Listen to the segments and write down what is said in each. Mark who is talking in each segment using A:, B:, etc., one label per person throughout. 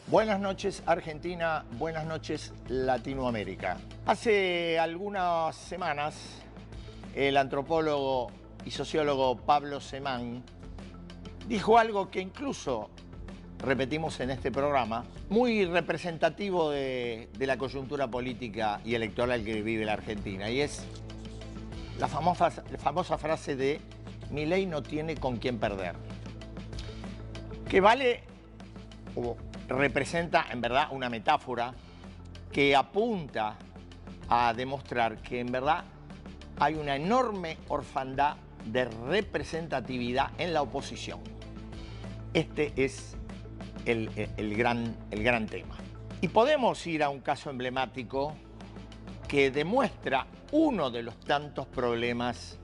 A: Buenas noches Argentina, buenas noches Latinoamérica. Hace algunas semanas el antropólogo y sociólogo Pablo Semán dijo algo que incluso repetimos en este programa, muy representativo de la coyuntura política y electoral que vive la Argentina, y es la famosa frase de "Milei no tiene con quién perder", que vale o representa en verdad una metáfora que apunta a demostrar que en verdad hay una enorme orfandad de representatividad en la oposición. Este es el gran tema. Y podemos ir a un caso emblemático que demuestra uno de los tantos problemas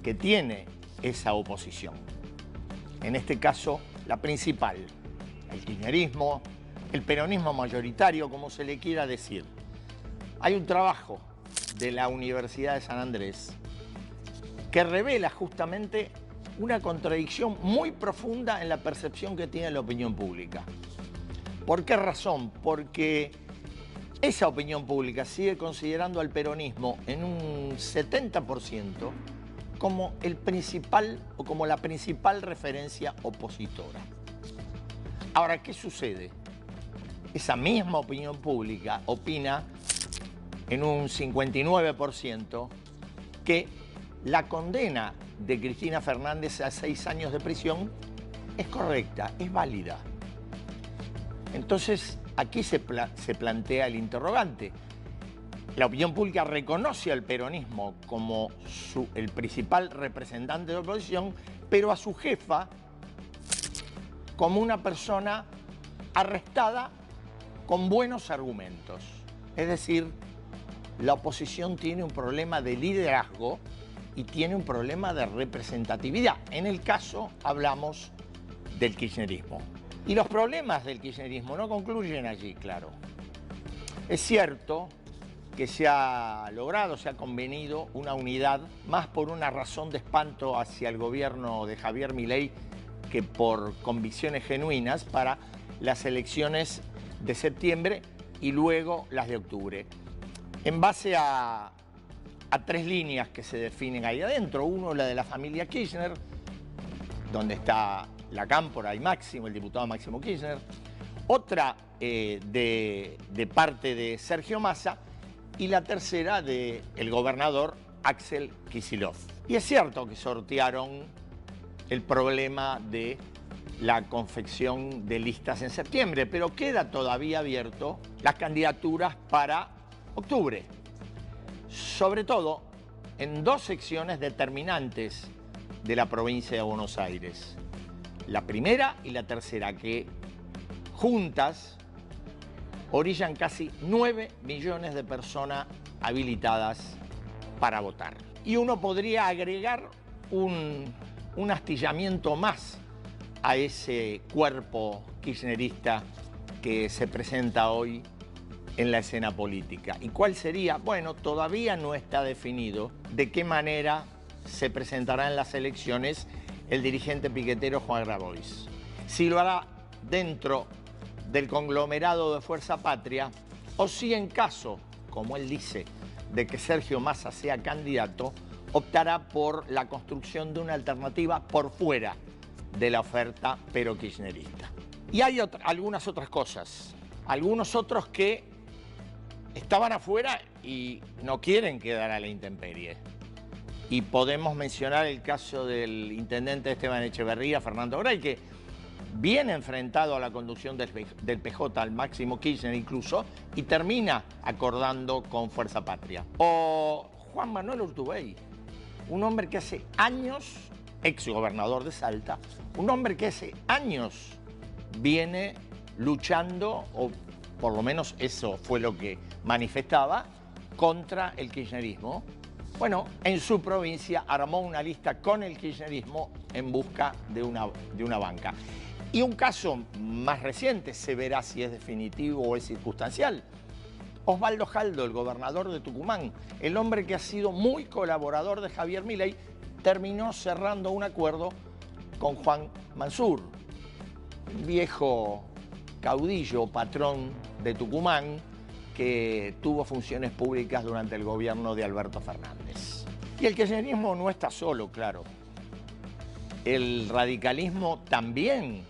A: que tiene esa oposición. En este caso, la principal, el kirchnerismo, el peronismo mayoritario, como se le quiera decir. Hay un trabajo de la Universidad de San Andrés que revela justamente una contradicción muy profunda en la percepción que tiene la opinión pública. ¿Por qué razón? Porque esa opinión pública sigue considerando al peronismo en un 70% como el principal o como la principal referencia opositora. Ahora, ¿qué sucede? Esa misma opinión pública opina en un 59% que la condena de Cristina Fernández a 6 años de prisión es correcta, es válida. Entonces, aquí se plantea el interrogante. La opinión pública reconoce al peronismo como el principal representante de la oposición, pero a su jefa como una persona arrestada con buenos argumentos. Es decir, la oposición tiene un problema de liderazgo y tiene un problema de representatividad. En el caso hablamos del kirchnerismo. Y los problemas del kirchnerismo no concluyen allí, claro. Es cierto que se ha logrado, se ha convenido una unidad, más por una razón de espanto hacia el gobierno de Javier Milei que por convicciones genuinas para las elecciones de septiembre y luego las de octubre. En base a 3 líneas que se definen ahí adentro. Uno, la de la familia Kirchner, donde está la cámpora y Máximo, el diputado Máximo Kirchner. Otra de parte de Sergio Massa y la tercera del gobernador Axel Kicillof. Y es cierto que sortearon el problema de la confección de listas en septiembre, pero queda todavía abierto las candidaturas para octubre, sobre todo en 2 secciones determinantes de la provincia de Buenos Aires, la primera y la tercera, que juntas orillan casi 9 millones de personas habilitadas para votar. Y uno podría agregar un astillamiento más a ese cuerpo kirchnerista que se presenta hoy en la escena política. ¿Y cuál sería? Bueno, todavía no está definido de qué manera se presentará en las elecciones el dirigente piquetero Juan Grabois. Si lo hará dentro del conglomerado de Fuerza Patria o si en caso, como él dice, de que Sergio Massa sea candidato, optará por la construcción de una alternativa por fuera de la oferta pero kirchnerista. Y hay algunas otras cosas. Algunos otros que estaban afuera y no quieren quedar a la intemperie. Y podemos mencionar el caso del intendente Esteban Echeverría, Fernando Gray, que viene enfrentado a la conducción del PJ, al Máximo Kirchner incluso, y termina acordando con Fuerza Patria. O Juan Manuel Urtubey, un hombre que hace años, ex gobernador de Salta, un hombre que hace años viene luchando, o por lo menos eso fue lo que manifestaba, contra el kirchnerismo. Bueno, en su provincia armó una lista con el kirchnerismo en busca de una banca. Y un caso más reciente, se verá si es definitivo o es circunstancial. Osvaldo Jaldo, el gobernador de Tucumán, el hombre que ha sido muy colaborador de Javier Milei, terminó cerrando un acuerdo con Juan Mansur, viejo caudillo, patrón de Tucumán, que tuvo funciones públicas durante el gobierno de Alberto Fernández. Y el kirchnerismo no está solo, claro. El radicalismo también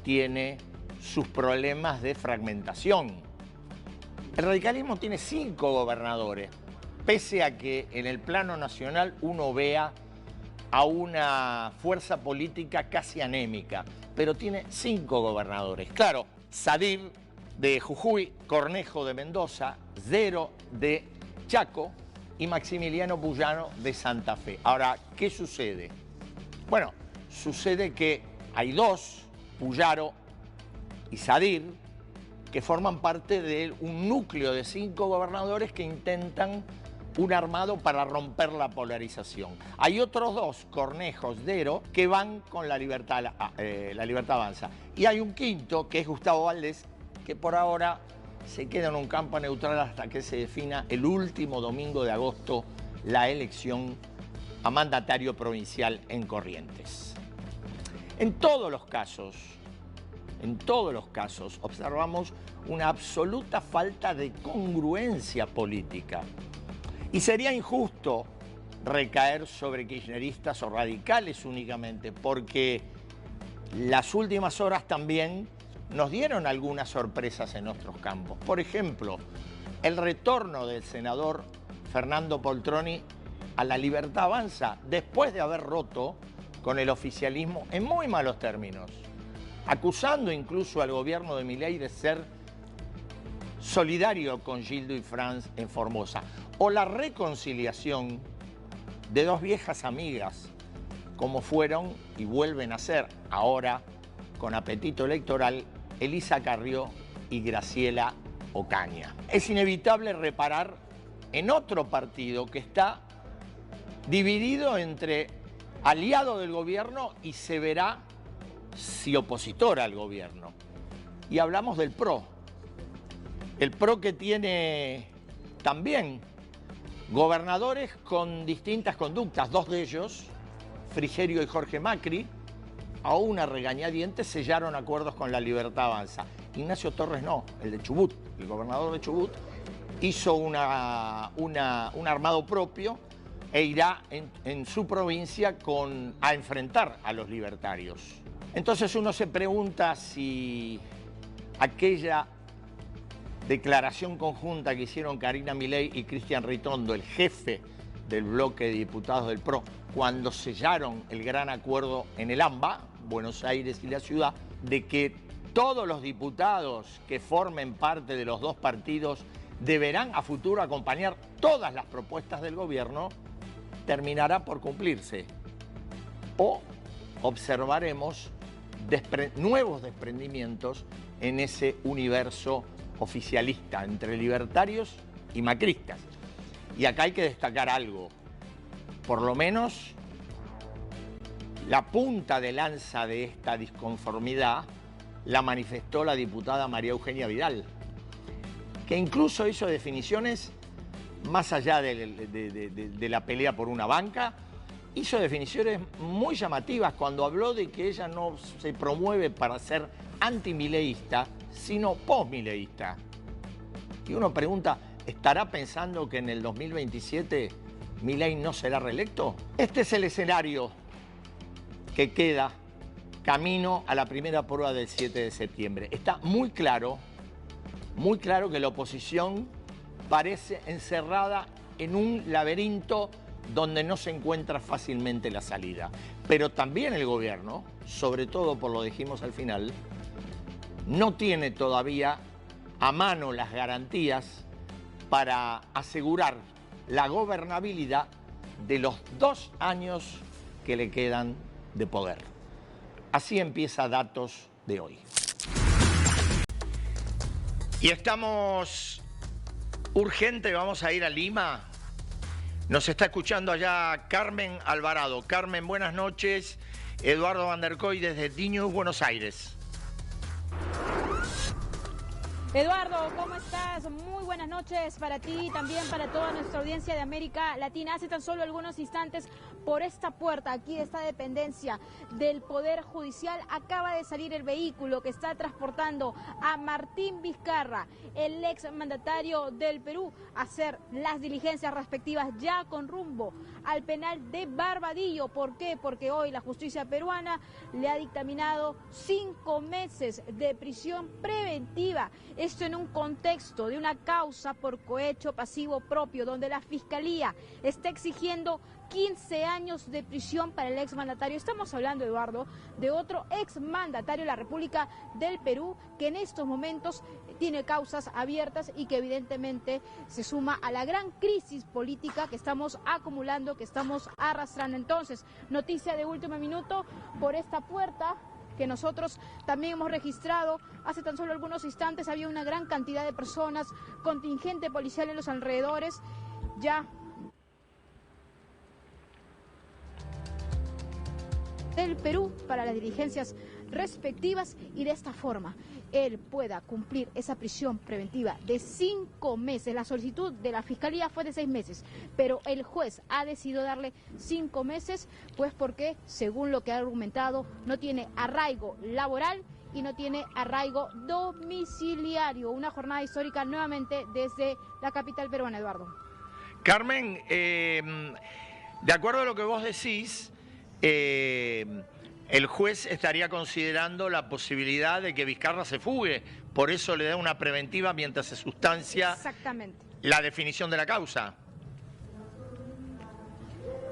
A: tiene sus problemas de fragmentación. El radicalismo tiene 5 gobernadores, pese a que en el plano nacional uno vea a una fuerza política casi anémica, pero tiene 5 gobernadores. Claro, Sadir de Jujuy, Cornejo de Mendoza, Zero de Chaco y Maximiliano Puyaro de Santa Fe. Ahora, ¿qué sucede? Bueno, sucede que hay 2, Puyaro y Sadir, que forman parte de un núcleo de 5 gobernadores que intentan un armado para romper la polarización. Hay otros 2, Cornejo, Zero, que van con la Libertad Avanza. Y hay un quinto, que es Gustavo Valdés, que por ahora se queda en un campo neutral hasta que se defina el último domingo de agosto la elección a mandatario provincial en Corrientes. En todos los casos, observamos una absoluta falta de congruencia política. Y sería injusto recaer sobre kirchneristas o radicales únicamente, porque las últimas horas también nos dieron algunas sorpresas en nuestros campos. Por ejemplo, el retorno del senador Fernando Poltroni a la Libertad Avanza, después de haber roto con el oficialismo en muy malos términos, acusando incluso al gobierno de Milei de ser solidario con Gildo y Franz en Formosa. O la reconciliación de 2 viejas amigas, como fueron y vuelven a ser ahora, con apetito electoral, Elisa Carrió y Graciela Ocaña. Es inevitable reparar en otro partido que está dividido entre aliado del gobierno y se verá si opositor al gobierno. Y hablamos del PRO. El PRO que tiene también gobernadores con distintas conductas. 2 de ellos, Frigerio y Jorge Macri, a una regañadientes sellaron acuerdos con la Libertad Avanza. Ignacio Torres no, el de Chubut, el gobernador de Chubut, hizo un armado propio e irá en su provincia a enfrentar a los libertarios. Entonces uno se pregunta si aquella declaración conjunta que hicieron Karina Milei y Cristian Ritondo, el jefe del bloque de diputados del PRO, cuando sellaron el gran acuerdo en el AMBA, Buenos Aires y la ciudad, de que todos los diputados que formen parte de los 2 partidos deberán a futuro acompañar todas las propuestas del gobierno, terminará por cumplirse. O observaremos nuevos desprendimientos en ese universo oficialista entre libertarios y macristas. Y acá hay que destacar algo. Por lo menos la punta de lanza de esta disconformidad la manifestó la diputada María Eugenia Vidal, que incluso hizo definiciones más allá de la pelea por una banca, hizo definiciones muy llamativas cuando habló de que ella no se promueve para ser antimileísta, sino posmileísta. Y uno pregunta, ¿estará pensando que en el 2027 Milei no será reelecto? Este es el escenario que queda camino a la primera prueba del 7 de septiembre. Está muy claro que la oposición parece encerrada en un laberinto donde no se encuentra fácilmente la salida. Pero también el gobierno, sobre todo por lo dijimos al final, no tiene todavía a mano las garantías para asegurar la gobernabilidad de los 2 años que le quedan de poder. Así empieza Datos de hoy. Y estamos urgente, vamos a ir a Lima. Nos está escuchando allá Carmen Alvarado. Carmen, buenas noches. Eduardo Van der Koy desde DNews, Buenos Aires.
B: Eduardo, ¿cómo estás? Muy buenas noches para ti y también para toda nuestra audiencia de América Latina. Hace tan solo algunos instantes, por esta puerta aquí de esta dependencia del Poder Judicial, acaba de salir el vehículo que está transportando a Martín Vizcarra, el ex mandatario del Perú, a hacer las diligencias respectivas ya con rumbo al penal de Barbadillo. ¿Por qué? Porque hoy la justicia peruana le ha dictaminado 5 meses de prisión preventiva. Esto en un contexto de una causa por cohecho pasivo propio, donde la Fiscalía está exigiendo 15 años de prisión para el exmandatario. Estamos hablando, Eduardo, de otro exmandatario de la República del Perú que en estos momentos tiene causas abiertas y que evidentemente se suma a la gran crisis política que estamos acumulando, que estamos arrastrando. Entonces, noticia de último minuto por esta puerta que nosotros también hemos registrado. Hace tan solo algunos instantes había una gran cantidad de personas, contingente policial en los alrededores, ya del Perú para las diligencias respectivas, y de esta forma él pueda cumplir esa prisión preventiva de 5 meses. La solicitud de la Fiscalía fue de 6 meses, pero el juez ha decidido darle 5 meses, pues porque, según lo que ha argumentado, no tiene arraigo laboral y no tiene arraigo domiciliario. Una jornada histórica nuevamente desde la capital peruana, Eduardo.
A: Carmen, de acuerdo a lo que vos decís, el juez estaría considerando la posibilidad de que Vizcarra se fugue, por eso le da una preventiva mientras se sustancia
B: Exactamente.
A: La definición de la causa.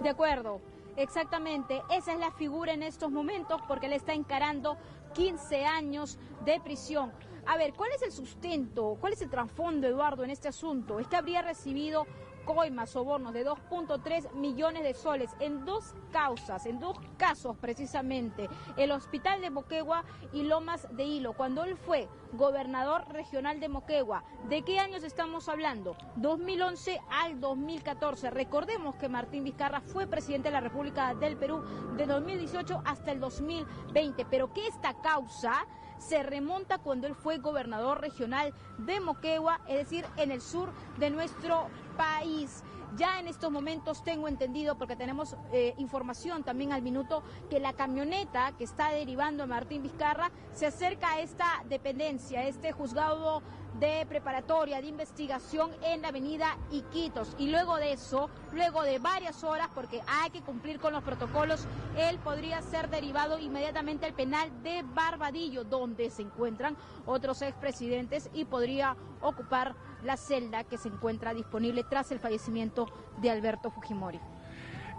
B: De acuerdo, exactamente, esa es la figura en estos momentos, porque le está encarando 15 años de prisión. A ver, ¿cuál es el sustento, cuál es el trasfondo, Eduardo, en este asunto? Es que habría recibido coimas, sobornos de 2.3 millones de soles en 2 causas, en 2 casos precisamente, el Hospital de Moquegua y Lomas de Hilo, cuando él fue gobernador regional de Moquegua. ¿De qué años estamos hablando? 2011 al 2014. Recordemos que Martín Vizcarra fue presidente de la República del Perú de 2018 hasta el 2020, pero que esta causa se remonta cuando él fue gobernador regional de Moquegua, es decir, en el sur de nuestro país. Ya en estos momentos tengo entendido, porque tenemos información también al minuto, que la camioneta que está derivando a Martín Vizcarra se acerca a esta dependencia, a este juzgado de preparatoria, de investigación en la avenida Iquitos. Y luego de eso, luego de varias horas, porque hay que cumplir con los protocolos, él podría ser derivado inmediatamente al penal de Barbadillo, donde se encuentran otros expresidentes, y podría ocupar la celda que se encuentra disponible tras el fallecimiento de Alberto Fujimori.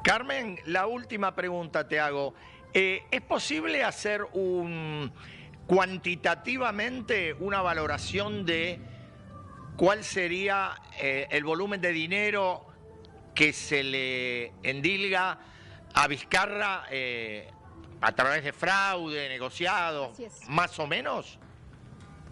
A: Carmen, la última pregunta te hago. ¿Es posible hacer cuantitativamente una valoración de cuál sería el volumen de dinero que se le endilga a Vizcarra a través de fraude, negociado, más o menos?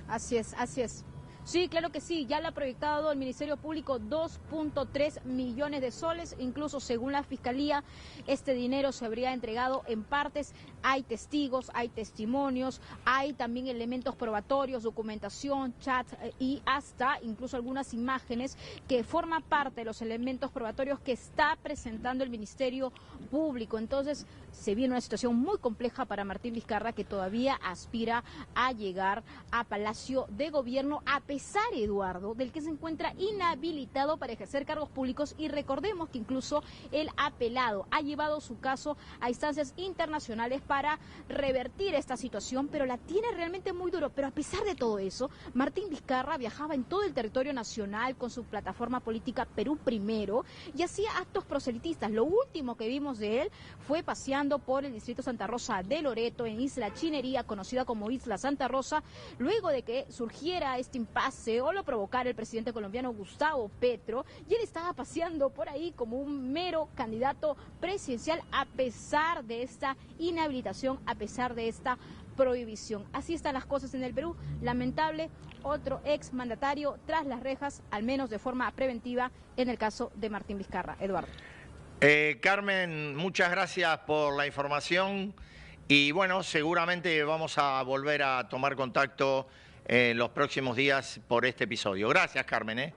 B: Así es, así es. Sí, claro que sí, ya le ha proyectado el Ministerio Público 2.3 millones de soles, incluso según la Fiscalía, este dinero se habría entregado en partes. Hay testigos, hay testimonios, hay también elementos probatorios, documentación, chat y hasta incluso algunas imágenes que forman parte de los elementos probatorios que está presentando el Ministerio Público. Entonces se viene una situación muy compleja para Martín Vizcarra, que todavía aspira a llegar a Palacio de Gobierno, a pesar, Eduardo, del que se encuentra inhabilitado para ejercer cargos públicos. Y recordemos que incluso él ha apelado, ha llevado su caso a instancias internacionales para revertir esta situación, pero la tiene realmente muy duro. Pero a pesar de todo eso, Martín Vizcarra viajaba en todo el territorio nacional con su plataforma política Perú Primero y hacía actos proselitistas. Lo último que vimos de él fue paseando por el distrito Santa Rosa de Loreto, en Isla Chinería, conocida como Isla Santa Rosa, luego de que surgiera este impasse o lo provocara el presidente colombiano Gustavo Petro, y él estaba paseando por ahí como un mero candidato presidencial, a pesar de esta inhabilitación, a pesar de esta prohibición. Así están las cosas en el Perú. Lamentable, otro ex mandatario tras las rejas, al menos de forma preventiva, en el caso de Martín Vizcarra. Eduardo.
A: Carmen, muchas gracias por la información y bueno, seguramente vamos a volver a tomar contacto en los próximos días por este episodio. Gracias, Carmen.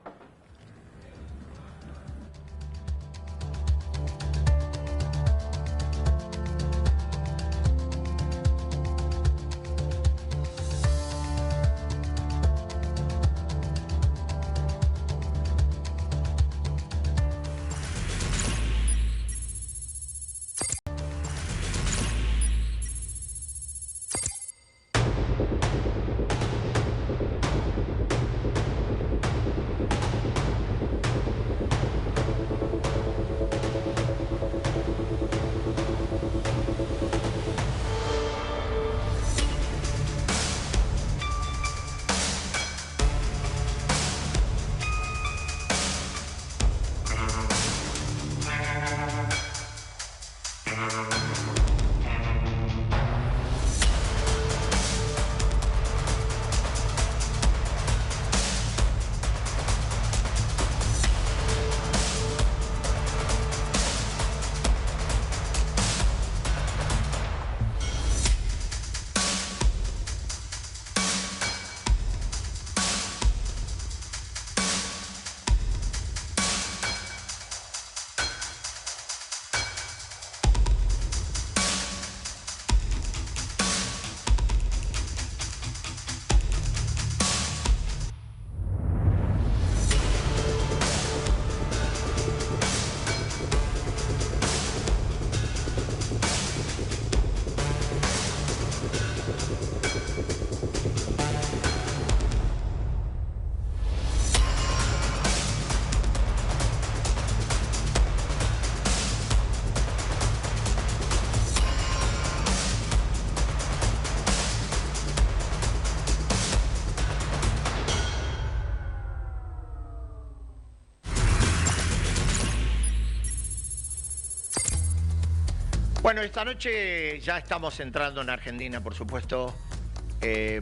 A: Bueno, esta noche ya estamos entrando en Argentina, por supuesto.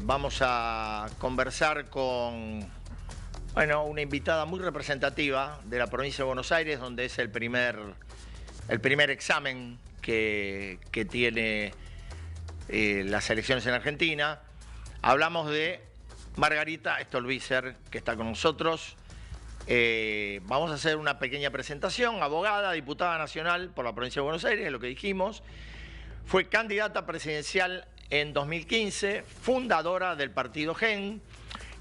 A: Vamos a conversar con, bueno, una invitada muy representativa de la provincia de Buenos Aires, donde es el primer examen que tiene las elecciones en Argentina. Hablamos de Margarita Stolbizer, que está con nosotros. Vamos a hacer una pequeña presentación. Abogada, diputada nacional por la provincia de Buenos Aires, es lo que dijimos. Fue candidata presidencial en 2015, fundadora del partido GEN.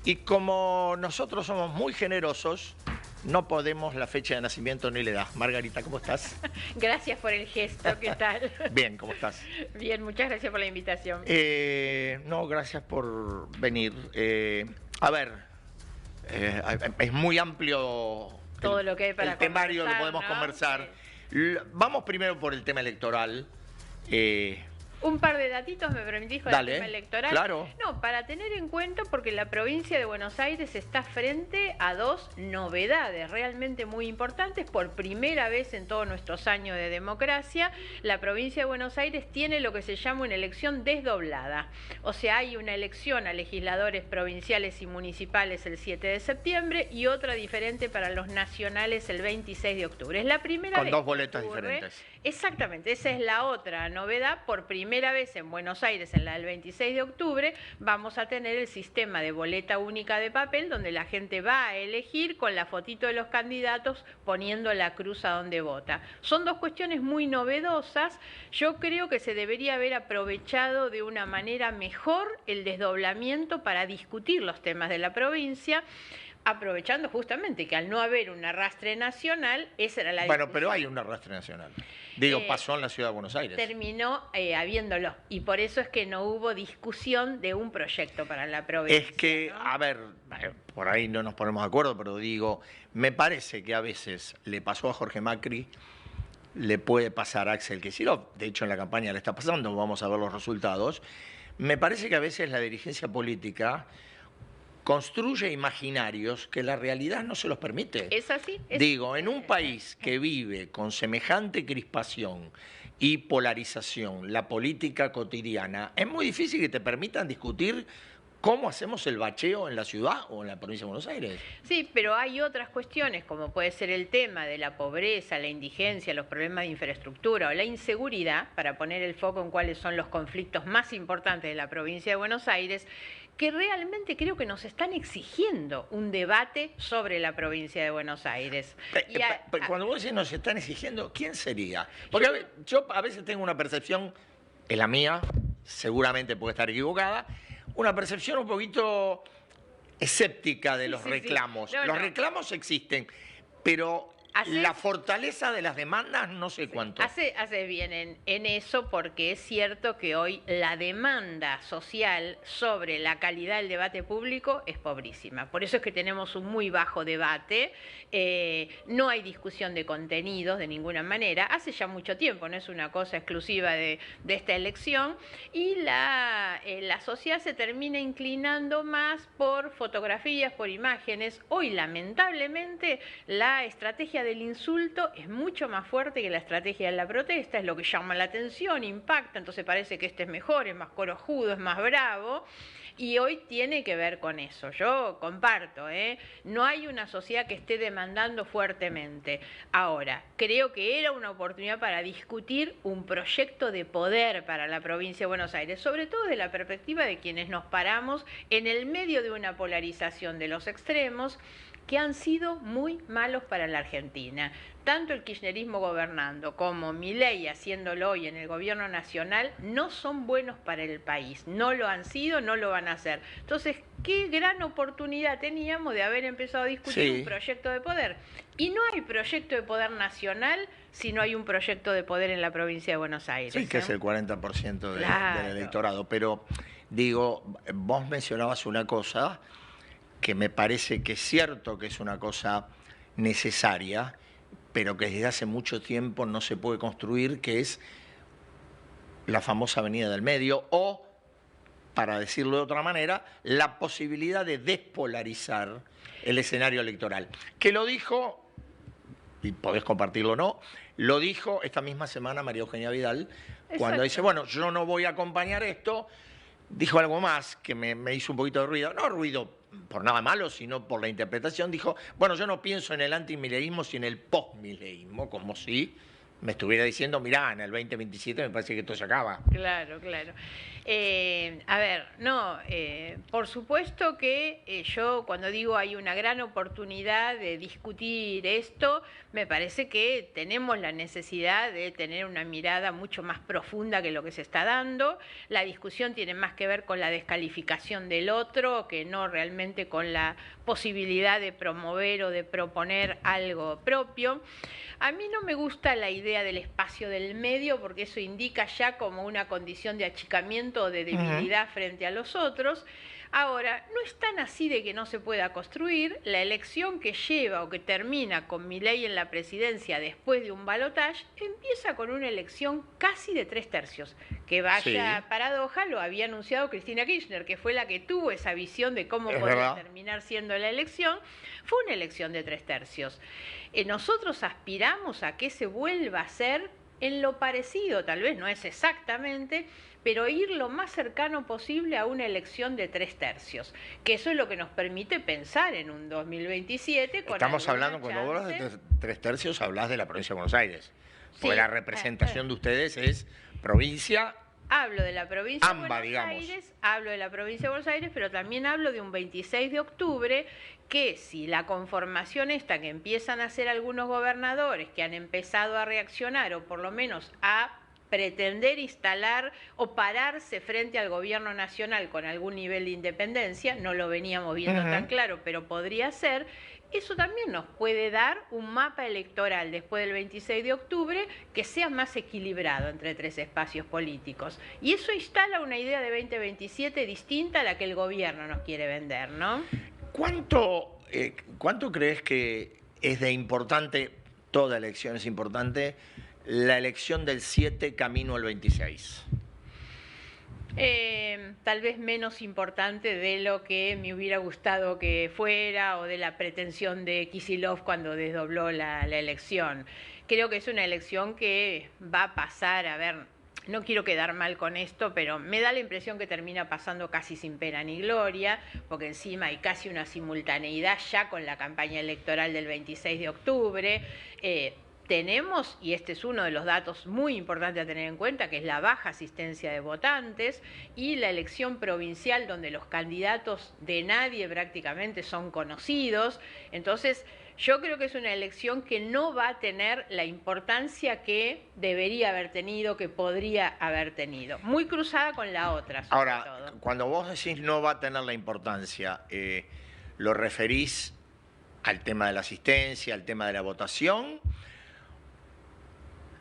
A: Y como nosotros somos muy generosos, no podemos la fecha de nacimiento ni la edad. Margarita, ¿cómo estás?
C: Gracias por el gesto, ¿qué tal?
A: Bien, ¿cómo estás?
C: Bien, muchas gracias por la invitación.
A: No, gracias por venir. A ver... es muy amplio
C: todo lo que hay para
A: el temario que podemos conversar. Sí. Vamos primero por el tema electoral.
C: Un par de datitos, ¿me permitís, con el tema electoral?
A: Claro.
C: No, para tener en cuenta, porque la provincia de Buenos Aires está frente a dos novedades realmente muy importantes. Por primera vez en todos nuestros años de democracia, la provincia de Buenos Aires tiene lo que se llama una elección desdoblada. O sea, hay una elección a legisladores provinciales y municipales el 7 de septiembre y otra diferente para los nacionales el 26 de octubre. Es la primera vez.
A: Con dos boletas diferentes.
C: Exactamente, esa es la otra novedad. Por primera vez en Buenos Aires, en la del 26 de octubre, vamos a tener el sistema de boleta única de papel, donde la gente va a elegir con la fotito de los candidatos, poniendo la cruz a donde vota. Son dos cuestiones muy novedosas. Yo creo que se debería haber aprovechado de una manera mejor el desdoblamiento para discutir los temas de la provincia, aprovechando justamente que al no haber un arrastre nacional, esa era la discusión.
A: Bueno, pero hay un arrastre nacional. Digo, pasó en la ciudad de Buenos Aires.
C: Terminó habiéndolo, y por eso es que no hubo discusión de un proyecto para la provincia.
A: Es que, ¿no? A ver, por ahí no nos ponemos de acuerdo, pero digo, me parece que a veces le pasó a Jorge Macri, le puede pasar a Axel Kicillof, de hecho en la campaña le está pasando, vamos a ver los resultados. Me parece que a veces la dirigencia política construye imaginarios que la realidad no se los permite.
C: ¿Es así?
A: Digo, en un país que vive con semejante crispación y polarización la política cotidiana, es muy difícil que te permitan discutir cómo hacemos el bacheo en la ciudad o en la provincia de Buenos Aires.
C: Sí, pero hay otras cuestiones, como puede ser el tema de la pobreza, la indigencia, los problemas de infraestructura o la inseguridad, para poner el foco en cuáles son los conflictos más importantes de la provincia de Buenos Aires, que realmente creo que nos están exigiendo un debate sobre la provincia de Buenos Aires.
A: Cuando vos decís nos están exigiendo, ¿quién sería? Porque yo a veces tengo una percepción, es la mía, seguramente puede estar equivocada, una percepción un poquito escéptica de los reclamos. Los reclamos existen, pero la fortaleza de las demandas no sé cuánto.
C: Hace bien en eso, porque es cierto que hoy la demanda social sobre la calidad del debate público es pobrísima. Por eso es que tenemos un muy bajo debate, no hay discusión de contenidos de ninguna manera, hace ya mucho tiempo, no es una cosa exclusiva de esta elección, y la sociedad se termina inclinando más por fotografías, por imágenes. Hoy, lamentablemente, la estrategia del insulto es mucho más fuerte que la estrategia de la protesta, es lo que llama la atención, impacta, entonces parece que este es mejor, es más corajudo, es más bravo, y hoy tiene que ver con eso. Yo comparto, no hay una sociedad que esté demandando fuertemente. Ahora, creo que era una oportunidad para discutir un proyecto de poder para la provincia de Buenos Aires, sobre todo desde la perspectiva de quienes nos paramos en el medio de una polarización de los extremos, que han sido muy malos para la Argentina. Tanto el kirchnerismo gobernando como Milei haciéndolo hoy en el gobierno nacional no son buenos para el país. No lo han sido, no lo van a hacer. Entonces, qué gran oportunidad teníamos de haber empezado a discutir un proyecto de poder. Y no hay proyecto de poder nacional si no hay un proyecto de poder en la provincia de Buenos Aires.
A: Sí, que es el 40% del electorado. Pero, digo, vos mencionabas una cosa que me parece que es cierto que es una cosa necesaria, pero que desde hace mucho tiempo no se puede construir, que es la famosa Avenida del Medio, o, para decirlo de otra manera, la posibilidad de despolarizar el escenario electoral. Que lo dijo, y podés compartirlo o no, lo dijo esta misma semana María Eugenia Vidal, cuando dice, bueno, yo no voy a acompañar esto, dijo algo más que me hizo un poquito de ruido, no ruido por nada malo, sino por la interpretación. Dijo, bueno, yo no pienso en el antimileísmo, sino en el postmileísmo, como si me estuviera diciendo, mirá, en el 2027 me parece que esto se acaba.
C: Claro. A ver, no, por supuesto que yo cuando digo hay una gran oportunidad de discutir esto, me parece que tenemos la necesidad de tener una mirada mucho más profunda que lo que se está dando. La discusión tiene más que ver con la descalificación del otro que no realmente con la posibilidad de promover o de proponer algo propio. A mí no me gusta la idea del espacio del medio, porque eso indica ya como una condición de achicamiento o de debilidad frente a los otros. Ahora, no es tan así de que no se pueda construir. La elección que lleva o que termina con Milei en la presidencia después de un balotaje empieza con una elección casi de 3/3. Que vaya paradoja, lo había anunciado Cristina Kirchner, que fue la que tuvo esa visión de cómo podía terminar siendo la elección. Fue una elección de 3/3. Nosotros aspiramos a que se vuelva a hacer en lo parecido, tal vez no es exactamente, pero ir lo más cercano posible a una elección de 3/3, que eso es lo que nos permite pensar en un 2027.
A: Estamos hablando, cuando vos hablas de 3/3, hablás de la provincia de Buenos Aires, porque la representación de ustedes es provincia.
C: Hablo de la provincia de Buenos Aires, hablo de la provincia de Buenos Aires, pero también hablo de un 26 de octubre, que si la conformación esta que empiezan a hacer algunos gobernadores, que han empezado a reaccionar, o por lo menos a pretender instalar o pararse frente al gobierno nacional con algún nivel de independencia, no lo veníamos viendo tan claro, pero podría ser, eso también nos puede dar un mapa electoral después del 26 de octubre que sea más equilibrado entre tres espacios políticos. Y eso instala una idea de 2027 distinta a la que el gobierno nos quiere vender, ¿no?
A: ¿Cuánto crees que es de importante, toda elección es importante, la elección del 7 camino al 26?
C: Tal vez menos importante de lo que me hubiera gustado que fuera, o de la pretensión de Kicillof cuando desdobló la elección. Creo que es una elección que va a pasar, a ver, no quiero quedar mal con esto, pero me da la impresión que termina pasando casi sin pena ni gloria, porque encima hay casi una simultaneidad ya con la campaña electoral del 26 de octubre. tenemos, y este es uno de los datos muy importantes a tener en cuenta, que es la baja asistencia de votantes y la elección provincial donde los candidatos de nadie prácticamente son conocidos. Entonces, yo creo que es una elección que no va a tener la importancia que debería haber tenido, que podría haber tenido. Muy cruzada con la otra, sobre
A: Ahora,
C: todo.
A: cuando vos decís no va a tener la importancia, ¿lo referís al tema de la asistencia, al tema de la votación?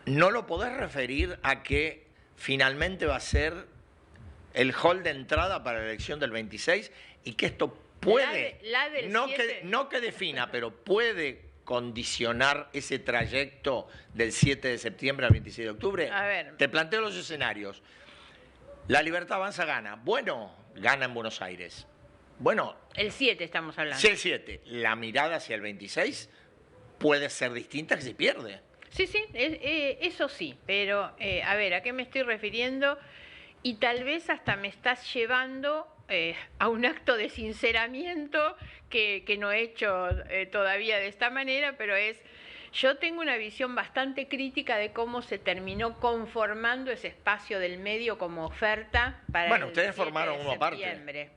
A: ¿No lo podés referir a que finalmente va a ser el hall de entrada para la elección del 26 y que esto puede,
C: la del
A: no
C: 7.
A: no que defina, pero puede condicionar ese trayecto del 7 de septiembre al 26 de octubre?
C: A ver.
A: Te planteo los escenarios. La Libertad Avanza gana. Bueno, gana en Buenos Aires. Bueno,
C: El 7 estamos hablando.
A: si el 7, la mirada hacia el 26 puede ser distinta que si pierde.
C: Sí, eso sí, pero a ver, ¿a qué me estoy refiriendo? Y tal vez hasta me estás llevando a un acto de sinceramiento que no he hecho todavía de esta manera, pero yo tengo una visión bastante crítica de cómo se terminó conformando ese espacio del medio como oferta para
A: Bueno,
C: el
A: ustedes
C: 7
A: formaron
C: de
A: uno aparte.
C: septiembre.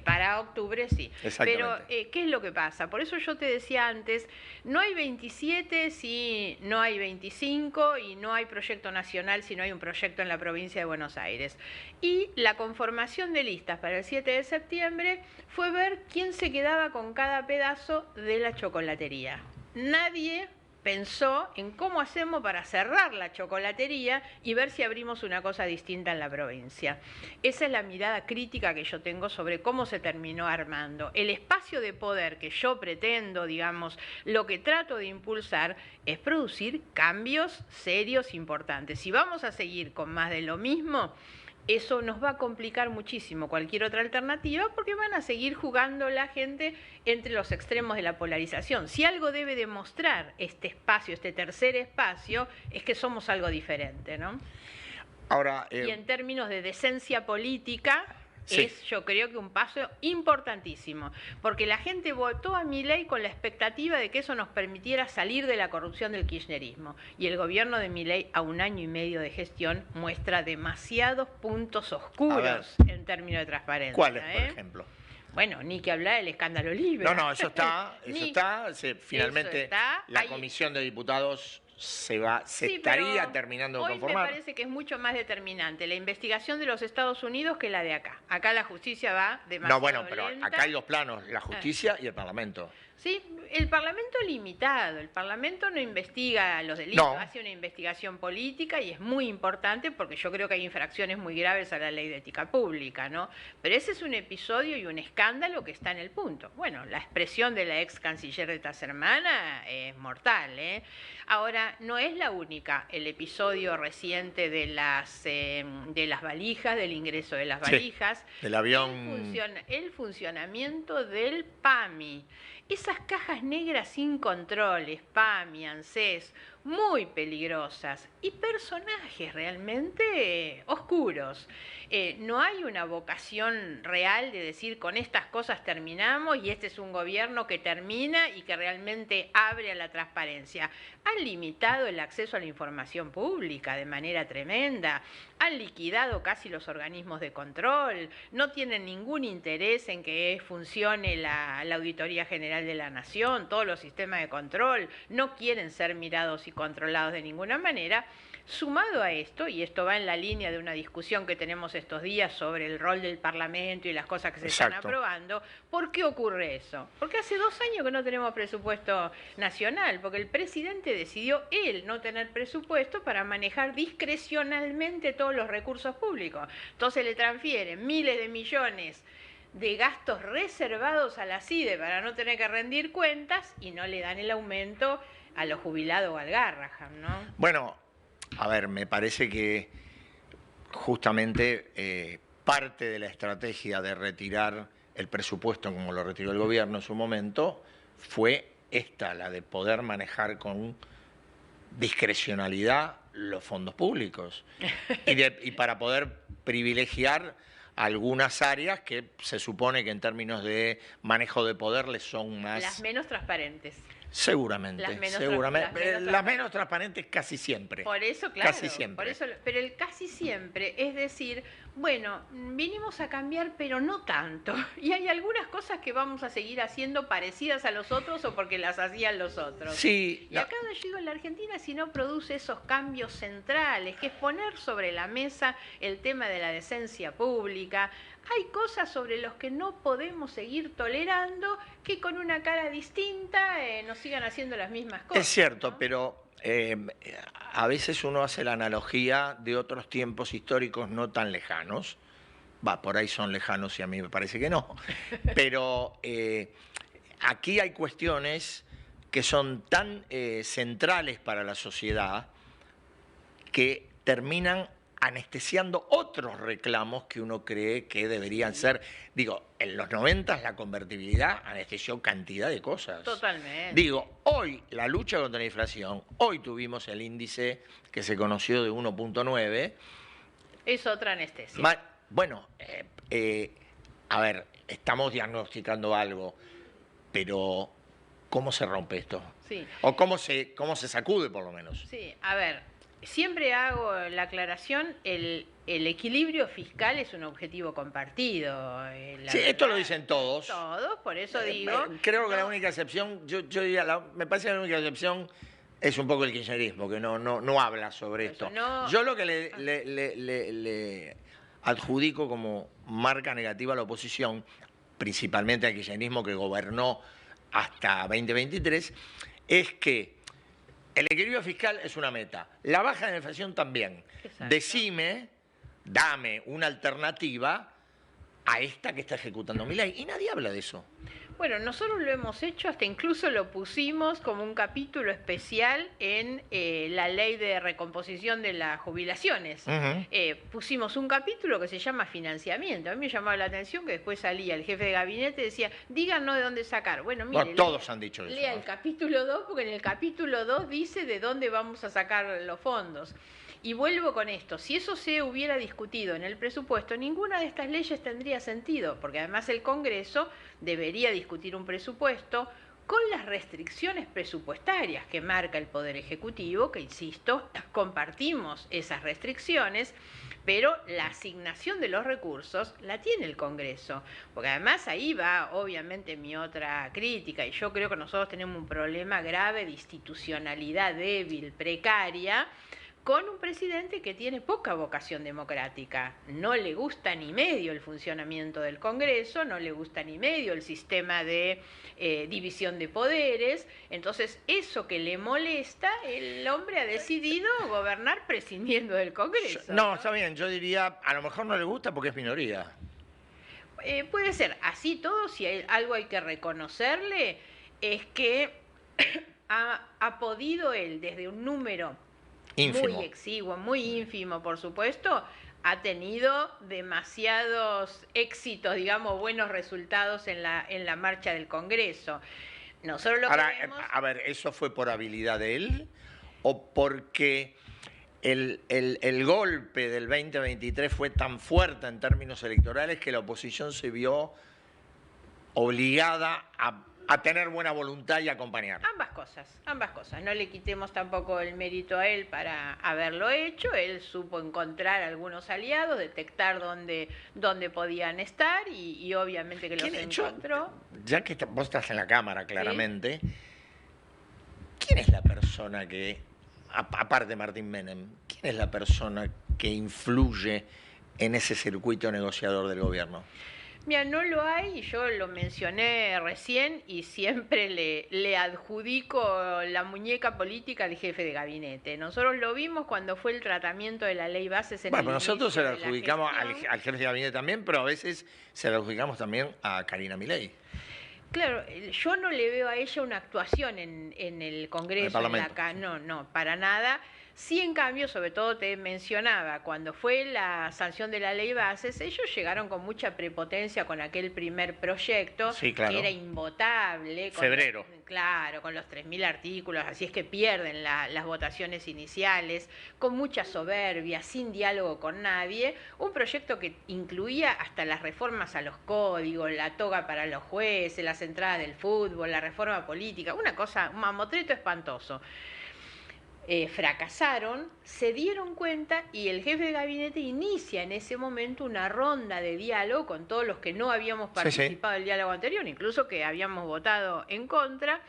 C: Para octubre sí. Pero,
A: Exactamente.
C: ¿qué es lo que pasa? Por eso yo te decía antes, no hay 27 si no hay 25 y no hay proyecto nacional si no hay un proyecto en la provincia de Buenos Aires. Y la conformación de listas para el 7 de septiembre fue ver quién se quedaba con cada pedazo de la chocolatería. Nadie pensó en cómo hacemos para cerrar la chocolatería y ver si abrimos una cosa distinta en la provincia. Esa es la mirada crítica que yo tengo sobre cómo se terminó armando. El espacio de poder que yo pretendo, digamos, lo que trato de impulsar es producir cambios serios, importantes. Si vamos a seguir con más de lo mismo, eso nos va a complicar muchísimo cualquier otra alternativa porque van a seguir jugando la gente entre los extremos de la polarización. Si algo debe demostrar este espacio, este tercer espacio, es que somos algo diferente, ¿no?
A: Ahora,
C: Y en términos de decencia política,
A: sí.
C: es yo creo que un paso importantísimo, porque la gente votó a Milei con la expectativa de que eso nos permitiera salir de la corrupción del kirchnerismo, y el gobierno de Milei a 1 año y medio de gestión muestra demasiados puntos oscuros en términos de transparencia.
A: ¿cuáles, por ejemplo?
C: Bueno, ni que hablar del escándalo libre.
A: No, eso está, finalmente
C: eso está,
A: la
C: ahí.
A: comisión de diputados se
C: Sí,
A: estaría
C: pero
A: terminando de
C: hoy
A: conformar.
C: me parece que es mucho más determinante la investigación de los Estados Unidos que la de acá. Acá la justicia va demasiado
A: No, bueno, pero
C: lenta.
A: acá hay dos planos, la justicia y el Parlamento.
C: Sí, el Parlamento limitado, el Parlamento no investiga los delitos,
A: No.
C: hace una investigación política y es muy importante porque yo creo que hay infracciones muy graves a la ley de ética pública, ¿no? Pero ese es un episodio y un escándalo que está en el punto. Bueno, la expresión de la ex canciller de esta semana es mortal, ¿eh? Ahora, no es la única, el episodio reciente de las valijas, del ingreso de las valijas,
A: del avión.
C: el funcionamiento del PAMI. Esas cajas negras sin controles, PAMI, ANSES, muy peligrosas y personajes realmente oscuros. No hay una vocación real de decir con estas cosas terminamos y este es un gobierno que termina y que realmente abre a la transparencia. Han limitado el acceso a la información pública de manera tremenda, han liquidado casi los organismos de control, no tienen ningún interés en que funcione la Auditoría General de la Nación, todos los sistemas de control, no quieren ser mirados y controlados de ninguna manera. Sumado a esto, y esto va en la línea de una discusión que tenemos estos días sobre el rol del Parlamento y las cosas que se están aprobando, ¿por qué ocurre eso? Porque hace 2 años que no tenemos presupuesto nacional, porque el presidente decidió él no tener presupuesto para manejar discrecionalmente todos los recursos públicos. Entonces le transfieren miles de millones de gastos reservados a la CIDE para no tener que rendir cuentas y no le dan el aumento a los jubilados o al Garrahan, ¿no?
A: Bueno, a ver, me parece que justamente parte de la estrategia de retirar el presupuesto como lo retiró el gobierno en su momento fue esta, la de poder manejar con discrecionalidad los fondos públicos y para poder privilegiar algunas áreas que se supone que en términos de manejo de poder les son más...
C: Las menos transparentes.
A: Seguramente, las menos transparentes casi siempre.
C: Por eso, claro.
A: Casi siempre.
C: Por eso, pero el casi siempre es decir, bueno, vinimos a cambiar, pero no tanto. Y hay algunas cosas que vamos a seguir haciendo parecidas a los otros o porque las hacían los otros.
A: Sí.
C: Y acá yo digo, la Argentina si no produce esos cambios centrales, que es poner sobre la mesa el tema de la decencia pública. Hay cosas sobre las que no podemos seguir tolerando que con una cara distinta nos sigan haciendo las mismas cosas.
A: Es cierto,
C: ¿no?
A: pero a veces uno hace la analogía de otros tiempos históricos no tan lejanos. Por ahí son lejanos y a mí me parece que no. Pero aquí hay cuestiones que son tan centrales para la sociedad que terminan anestesiando otros reclamos que uno cree que deberían ser. Digo, en los 90 la convertibilidad anestesió cantidad de cosas.
C: Totalmente.
A: Digo, hoy la lucha contra la inflación, hoy tuvimos el índice que se conoció de 1.9.
C: Es otra anestesia.
A: Bueno, a ver, estamos diagnosticando algo, pero ¿cómo se rompe esto?
C: Sí.
A: O cómo se sacude por lo menos.
C: Sí, a ver. Siempre hago la aclaración, el equilibrio fiscal es un objetivo compartido.
A: Sí, esto lo dicen todos.
C: Todos, por eso digo.
A: Creo que la única excepción, yo diría, me parece que la única excepción es un poco el kirchnerismo, que no habla sobre esto. Yo lo que le adjudico como marca negativa a la oposición, principalmente al kirchnerismo que gobernó hasta 2023, es que el equilibrio fiscal es una meta. La baja de la inflación también.
C: Exacto.
A: Dame una alternativa a esta que está ejecutando Milei. Y nadie habla de eso.
C: Bueno, nosotros lo hemos hecho, hasta incluso lo pusimos como un capítulo especial en la ley de recomposición de las jubilaciones. Pusimos un capítulo que se llama financiamiento. A mí me llamaba la atención que después salía el jefe de gabinete y decía, díganos de dónde sacar. Bueno, mire,
A: todos han dicho eso.
C: Lea el capítulo 2, porque en el capítulo 2 dice de dónde vamos a sacar los fondos. Y vuelvo con esto, si eso se hubiera discutido en el presupuesto, ninguna de estas leyes tendría sentido, porque además el Congreso debería discutir un presupuesto con las restricciones presupuestarias que marca el Poder Ejecutivo, que insisto, compartimos esas restricciones, pero la asignación de los recursos la tiene el Congreso, porque además ahí va obviamente mi otra crítica, y yo creo que nosotros tenemos un problema grave de institucionalidad débil, precaria, con un presidente que tiene poca vocación democrática. No le gusta ni medio el funcionamiento del Congreso, no le gusta ni medio el sistema de división de poderes. Entonces, eso que le molesta, el hombre ha decidido gobernar prescindiendo del Congreso.
A: No, está bien, yo diría, a lo mejor no le gusta porque es minoría.
C: Puede ser así todo, si hay, algo hay que reconocerle, es que ha podido él, desde un número
A: ínfimo,
C: muy exiguo, muy ínfimo, por supuesto, ha tenido demasiados éxitos, digamos, buenos resultados en la marcha del Congreso. Nosotros lo
A: Ahora,
C: queremos...
A: a ver, ¿eso fue por habilidad de él o porque el golpe del 2023 fue tan fuerte en términos electorales que la oposición se vio obligada a tener buena voluntad y acompañar?
C: Ambas cosas. No le quitemos tampoco el mérito a él para haberlo hecho. Él supo encontrar algunos aliados, detectar dónde podían estar y obviamente que los encontró.
A: Ya que vos estás en la Cámara, claramente,
C: ¿sí?
A: ¿Quién es la persona que, aparte de Martín Menem, quién es la persona que influye en ese circuito negociador del gobierno?
C: Mira, no lo hay, yo lo mencioné recién y siempre le adjudico la muñeca política al jefe de gabinete. Nosotros lo vimos cuando fue el tratamiento de la ley bases en el
A: nosotros se lo
C: inicio de la
A: adjudicamos
C: gestión.
A: al jefe de gabinete también, pero a veces se lo adjudicamos también a Karina Milei.
C: Claro, yo no le veo a ella una actuación en el Congreso,
A: en el Parlamento.
C: no, para nada. Sí, en cambio, sobre todo te mencionaba, cuando fue la sanción de la ley bases, ellos llegaron con mucha prepotencia con aquel primer proyecto,
A: Sí, claro.
C: que era invotable.
A: Febrero.
C: Claro, con los 3.000 artículos, así es que pierden las votaciones iniciales, con mucha soberbia, sin diálogo con nadie, un proyecto que incluía hasta las reformas a los códigos, la toga para los jueces, las entradas del fútbol, la reforma política, una cosa, un mamotreto espantoso. Fracasaron, se dieron cuenta y el jefe de gabinete inicia en ese momento una ronda de diálogo con todos los que no habíamos participado del diálogo anterior, incluso que habíamos votado en contra,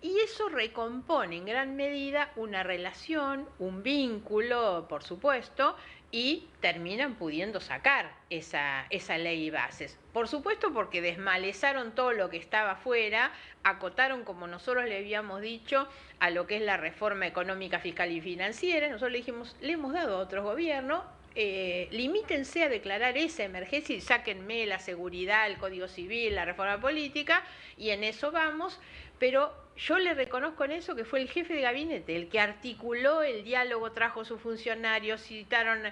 C: y eso recompone en gran medida una relación, un vínculo, por supuesto, y terminan pudiendo sacar esa ley bases. Por supuesto porque desmalezaron todo lo que estaba afuera, acotaron, como nosotros le habíamos dicho, a lo que es la reforma económica, fiscal y financiera. Nosotros le dijimos, le hemos dado a otros gobiernos, limítense a declarar esa emergencia y sáquenme la seguridad, el Código Civil, la reforma política, y en eso vamos, pero yo le reconozco en eso que fue el jefe de gabinete, el que articuló el diálogo, trajo sus funcionarios, citaron,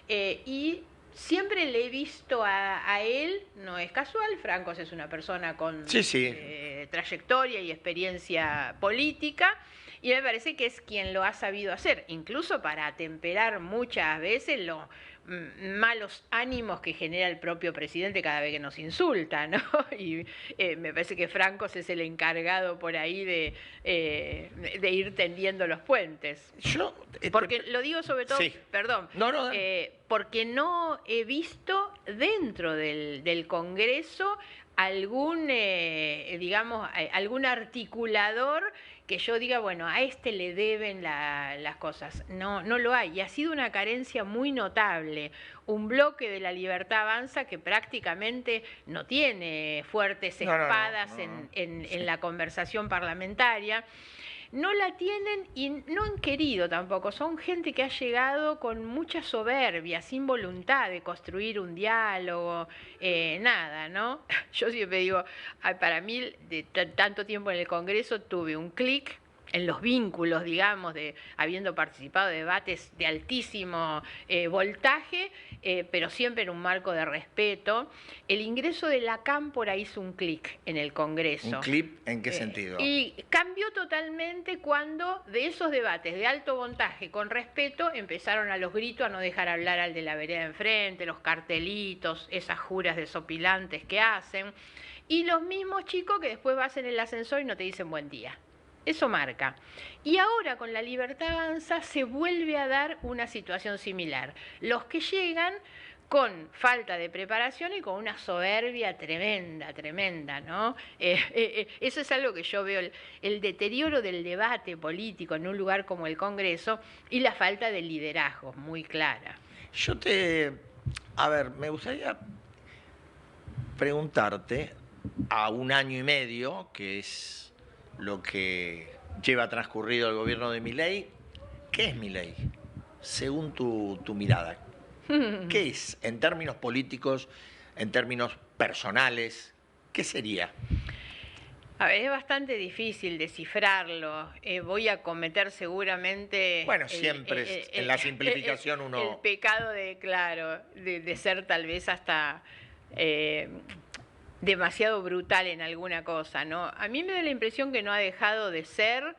C: y siempre le he visto a él, no es casual, Francos es una persona con trayectoria y experiencia política, y me parece que es quien lo ha sabido hacer, incluso para atemperar muchas veces los malos ánimos que genera el propio presidente cada vez que nos insulta, ¿no? Y me parece que Francos es el encargado por ahí de ir tendiendo los puentes. Porque lo digo sobre todo, perdón, porque no he visto dentro del Congreso algún, digamos, algún articulador que yo diga, bueno, a este le deben las cosas. No lo hay. Y ha sido una carencia muy notable. Un bloque de La Libertad Avanza que prácticamente no tiene fuertes espadas en la conversación parlamentaria. No la tienen y no han querido tampoco. Son gente que ha llegado con mucha soberbia, sin voluntad de construir un diálogo, nada, ¿no? Yo siempre digo, para mí, de tanto tiempo en el Congreso, tuve un clic en los vínculos, digamos, de habiendo participado de debates de altísimo voltaje, pero siempre en un marco de respeto. El ingreso de la Cámpora hizo un clic en el Congreso.
A: ¿Un clic en qué sentido?
C: Y cambió totalmente cuando de esos debates de alto voltaje con respeto empezaron a los gritos a no dejar hablar al de la vereda de enfrente, los cartelitos, esas juras desopilantes que hacen, y los mismos chicos que después vas en el ascensor y no te dicen buen día. Eso marca. Y ahora con La Libertad Avanza se vuelve a dar una situación similar. Los que llegan con falta de preparación y con una soberbia tremenda, ¿no? Eso es algo que yo veo, el deterioro del debate político en un lugar como el Congreso y la falta de liderazgo muy clara.
A: Me gustaría preguntarte, a un año y medio, que es lo que lleva transcurrido el gobierno de Milei, ¿qué es Milei? Según tu mirada, ¿qué es en términos políticos, en términos personales? ¿Qué sería?
C: A ver, es bastante difícil descifrarlo. Voy a cometer seguramente...
A: Bueno, siempre en la simplificación uno...
C: El pecado de ser tal vez hasta... demasiado brutal en alguna cosa, ¿no? A mí me da la impresión que no ha dejado de ser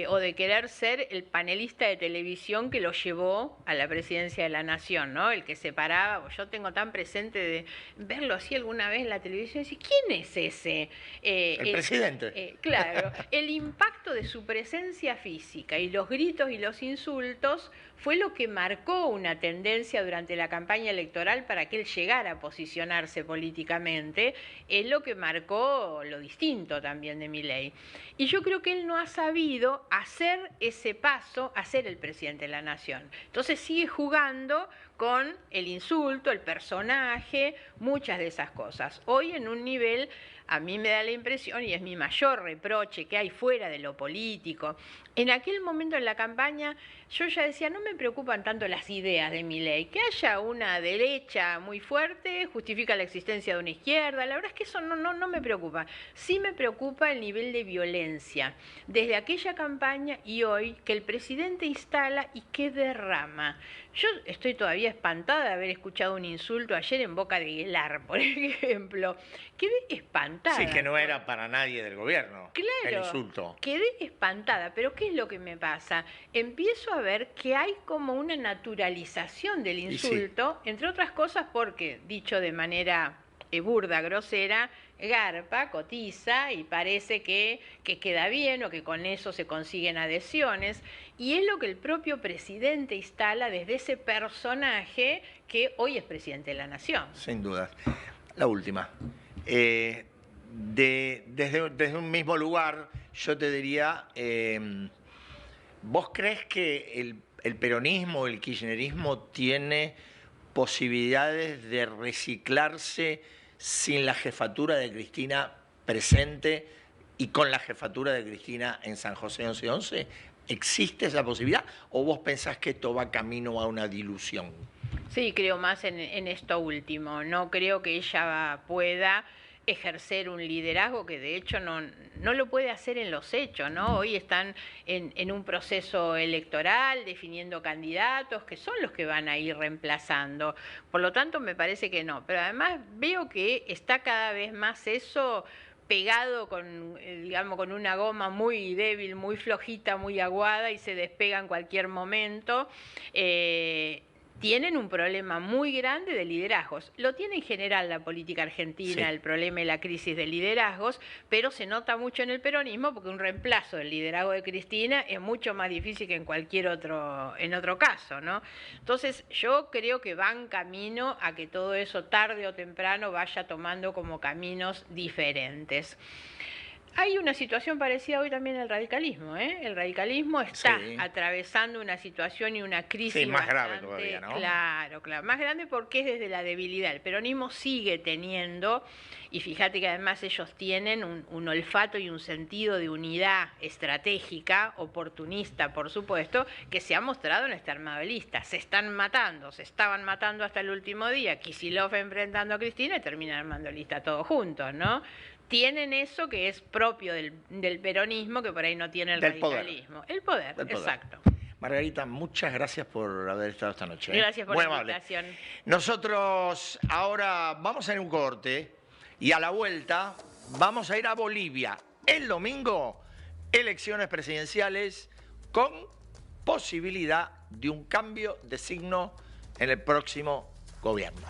C: o de querer ser el panelista de televisión que lo llevó a la presidencia de la Nación, ¿no? El que se paraba, yo tengo tan presente de verlo así alguna vez en la televisión y decir, ¿quién es ese?
A: El presidente.
C: Claro, el impacto de su presencia física y los gritos y los insultos fue lo que marcó una tendencia durante la campaña electoral para que él llegara a posicionarse políticamente, es lo que marcó lo distinto también de Milei. Y yo creo que él no ha sabido hacer ese paso a ser el presidente de la Nación. Entonces sigue jugando con el insulto, el personaje, muchas de esas cosas. Hoy en un nivel, a mí me da la impresión, y es mi mayor reproche que hay fuera de lo político, en aquel momento en la campaña yo ya decía, no me preocupan tanto las ideas de Milei, que haya una derecha muy fuerte justifica la existencia de una izquierda, la verdad es que eso no me preocupa. Sí me preocupa el nivel de violencia desde aquella campaña y hoy, que el presidente instala y que derrama. Yo estoy todavía espantada de haber escuchado un insulto ayer en boca de Guilar, por ejemplo. Quedé espantada.
A: Sí, que no era para nadie del gobierno.
C: Claro,
A: el insulto.
C: Quedé espantada, pero ¿qué es lo que me pasa? Empiezo a ver que hay como una naturalización del insulto, entre otras cosas porque, dicho de manera burda, grosera, garpa, cotiza y parece que queda bien o que con eso se consiguen adhesiones. Y es lo que el propio presidente instala desde ese personaje que hoy es presidente de la nación.
A: Sin duda. La última. Desde un mismo lugar, yo te diría, ¿vos crees que el peronismo, el kirchnerismo tiene posibilidades de reciclarse sin la jefatura de Cristina presente y con la jefatura de Cristina en San José 11-11? ¿Existe esa posibilidad o vos pensás que esto va camino a una dilución?
C: Sí, creo más en esto último. No creo que ella pueda ejercer un liderazgo que de hecho no lo puede hacer en los hechos, ¿no? Hoy están en un proceso electoral definiendo candidatos que son los que van a ir reemplazando. Por lo tanto, me parece que no. Pero además veo que está cada vez más eso pegado con, digamos, con una goma muy débil, muy flojita, muy aguada y se despega en cualquier momento. Tienen un problema muy grande de liderazgos. Lo tiene en general la política argentina, sí, el problema y la crisis de liderazgos, pero se nota mucho en el peronismo porque un reemplazo del liderazgo de Cristina es mucho más difícil que en cualquier otro caso, ¿no? Entonces, yo creo que van camino a que todo eso tarde o temprano vaya tomando como caminos diferentes. Hay una situación parecida hoy también al radicalismo, ¿eh? El radicalismo está atravesando una situación y una crisis
A: más grave todavía, ¿no?
C: Claro, más grande porque es desde la debilidad. El peronismo sigue teniendo, y fíjate que además ellos tienen un olfato y un sentido de unidad estratégica, oportunista, por supuesto, que se ha mostrado en este armado lista. Se están matando, se estaban matando hasta el último día. Kicillof enfrentando a Cristina y terminan armando lista todos juntos, ¿no? Tienen eso que es propio del peronismo, que por ahí no tiene el radicalismo. El poder, exacto.
A: Margarita, muchas gracias por haber estado esta noche.
C: Gracias por la invitación.
A: Nosotros ahora vamos a hacer un corte y a la vuelta vamos a ir a Bolivia. El domingo, elecciones presidenciales con posibilidad de un cambio de signo en el próximo gobierno.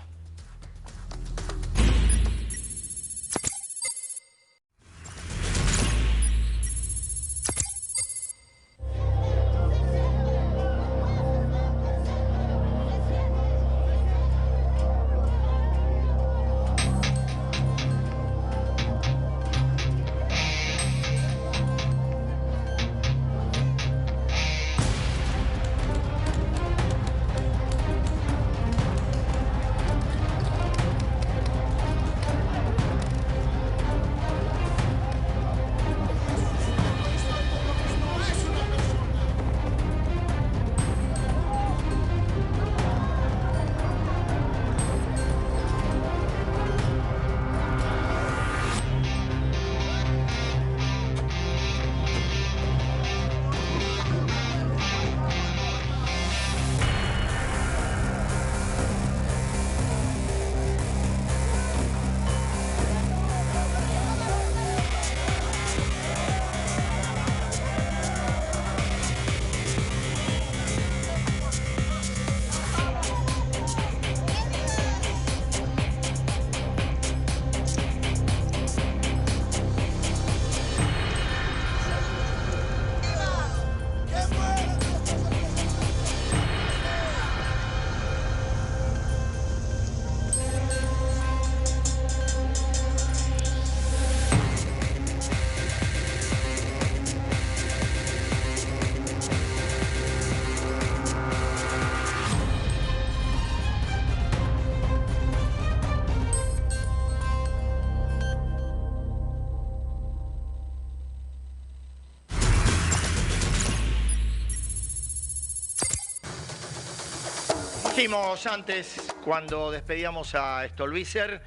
A: Dijimos antes, cuando despedíamos a Stolbizer,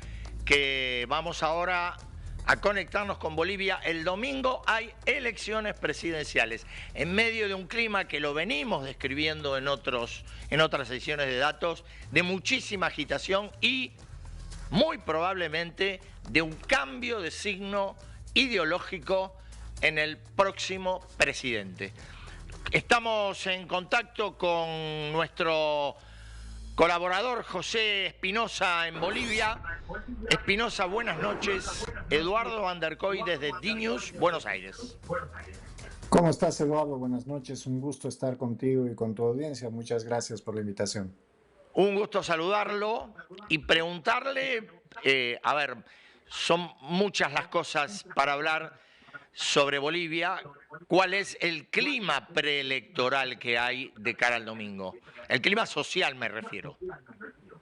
A: que vamos ahora a conectarnos con Bolivia. El domingo hay elecciones presidenciales, en medio de un clima que lo venimos describiendo en otras sesiones de datos, de muchísima agitación y muy probablemente de un cambio de signo ideológico en el próximo presidente. Estamos en contacto con nuestro colaborador José Espinosa en Bolivia. Espinosa, buenas noches. Eduardo Van der Koy desde D-News, Buenos Aires.
D: ¿Cómo estás, Eduardo? Buenas noches. Un gusto estar contigo y con tu audiencia. Muchas gracias por la invitación.
A: Un gusto saludarlo y preguntarle, a ver, son muchas las cosas para hablar sobre Bolivia. ¿Cuál es el clima preelectoral que hay de cara al domingo? El clima social me refiero.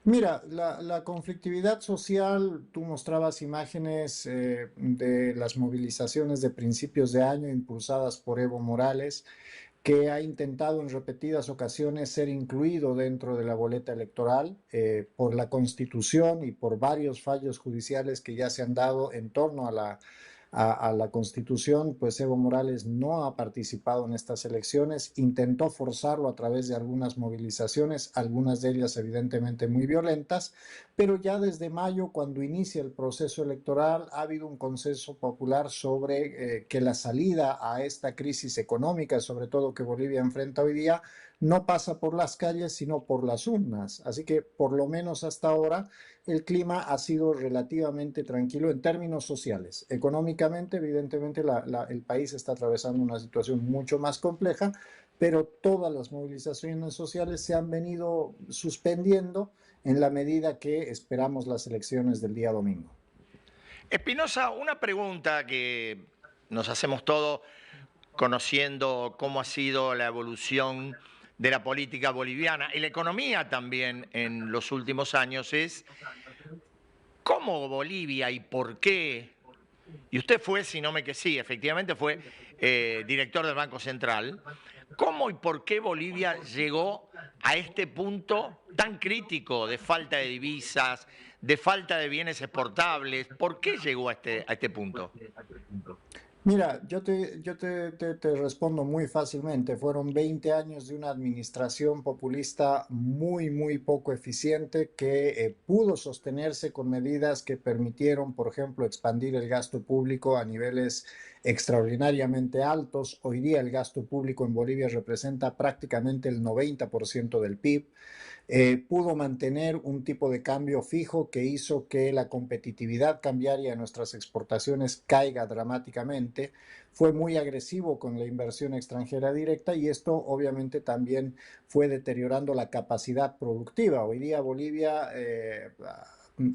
D: Mira, la conflictividad social, tú mostrabas imágenes de las movilizaciones de principios de año impulsadas por Evo Morales, que ha intentado en repetidas ocasiones ser incluido dentro de la boleta electoral por la Constitución y por varios fallos judiciales que ya se han dado en torno a la Constitución. Pues Evo Morales no ha participado en estas elecciones, intentó forzarlo a través de algunas movilizaciones, algunas de ellas evidentemente muy violentas, pero ya desde mayo, cuando inicia el proceso electoral, ha habido un consenso popular sobre que la salida a esta crisis económica, sobre todo que Bolivia enfrenta hoy día, no pasa por las calles, sino por las urnas. Así que, por lo menos hasta ahora, el clima ha sido relativamente tranquilo en términos sociales. Económicamente, evidentemente, el país está atravesando una situación mucho más compleja, pero todas las movilizaciones sociales se han venido suspendiendo en la medida que esperamos las elecciones del día domingo.
A: Espinosa, una pregunta que nos hacemos todos conociendo cómo ha sido la evolución de la política boliviana y la economía también en los últimos años es cómo Bolivia y por qué, y usted fue, si no me que sí, efectivamente fue director del Banco Central, cómo y por qué Bolivia llegó a este punto tan crítico de falta de divisas, de falta de bienes exportables. ¿Por qué llegó a este punto?
D: Mira, yo te respondo muy fácilmente. Fueron 20 años de una administración populista muy poco eficiente que pudo sostenerse con medidas que permitieron, por ejemplo, expandir el gasto público a niveles extraordinariamente altos. Hoy día el gasto público en Bolivia representa prácticamente el 90% del PIB. Pudo mantener un tipo de cambio fijo que hizo que la competitividad cambiaria de nuestras exportaciones caiga dramáticamente. Fue muy agresivo con la inversión extranjera directa y esto obviamente también fue deteriorando la capacidad productiva. Hoy día Bolivia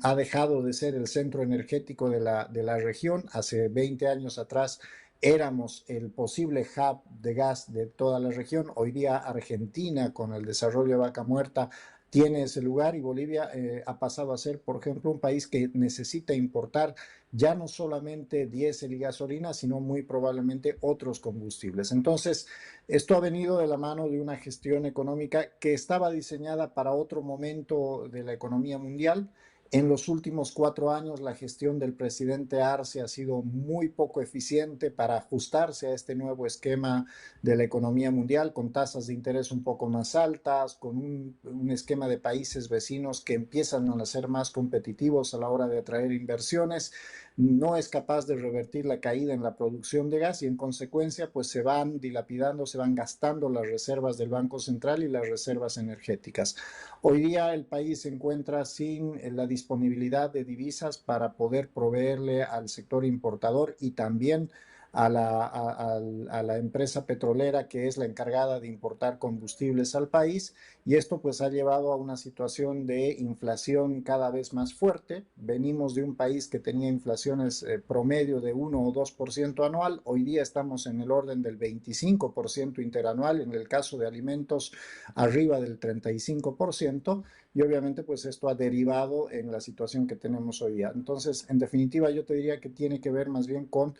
D: ha dejado de ser el centro energético de la región. Hace 20 años atrás éramos el posible hub de gas de toda la región. Hoy día Argentina, con el desarrollo de Vaca Muerta, tiene ese lugar y Bolivia ha pasado a ser, por ejemplo, un país que necesita importar ya no solamente diésel y gasolina, sino muy probablemente otros combustibles. Entonces, esto ha venido de la mano de una gestión económica que estaba diseñada para otro momento de la economía mundial. En los últimos 4 años, la gestión del presidente Arce ha sido muy poco eficiente para ajustarse a este nuevo esquema de la economía mundial, con tasas de interés un poco más altas, con un esquema de países vecinos que empiezan a ser más competitivos a la hora de atraer inversiones. No es capaz de revertir la caída en la producción de gas y en consecuencia pues se van dilapidando, se van gastando las reservas del Banco Central y las reservas energéticas. Hoy día el país se encuentra sin la disponibilidad de divisas para poder proveerle al sector importador y también a la empresa petrolera que es la encargada de importar combustibles al país, y esto pues ha llevado a una situación de inflación cada vez más fuerte. Venimos de un país que tenía inflaciones promedio de 1 o 2% anual, hoy día estamos en el orden del 25% interanual, en el caso de alimentos arriba del 35%, y obviamente pues esto ha derivado en la situación que tenemos hoy día. Entonces, en definitiva, yo te diría que tiene que ver más bien con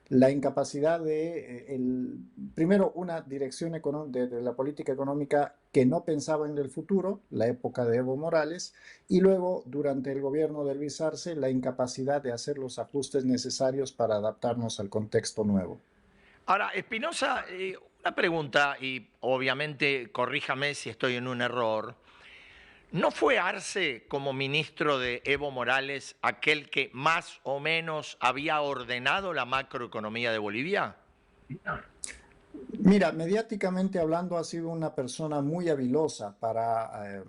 D: la incapacidad de, primero, una dirección de la política económica que no pensaba en el futuro, la época de Evo Morales, y luego, durante el gobierno de Luis Arce, la incapacidad de hacer los ajustes necesarios para adaptarnos al contexto nuevo.
A: Ahora, Espinosa, una pregunta, y obviamente corríjame si estoy en un error. ¿No fue Arce, como ministro de Evo Morales, aquel que más o menos había ordenado la macroeconomía de Bolivia?
D: Mira, mediáticamente hablando, ha sido una persona muy habilosa para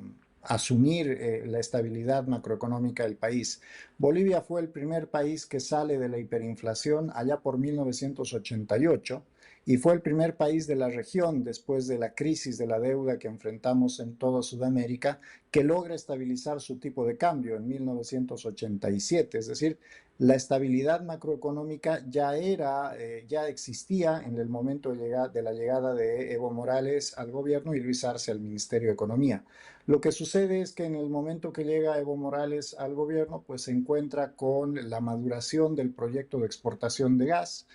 D: asumir la estabilidad macroeconómica del país. Bolivia fue el primer país que sale de la hiperinflación allá por 1988 y fue el primer país de la región, después de la crisis de la deuda que enfrentamos en toda Sudamérica, que logra estabilizar su tipo de cambio en 1987. Es decir, la estabilidad macroeconómica ya existía en el momento de la llegada de Evo Morales al gobierno y Luis Arce al Ministerio de Economía. Lo que sucede es que en el momento que llega Evo Morales al gobierno, pues se encuentra con la maduración del proyecto de exportación de gas,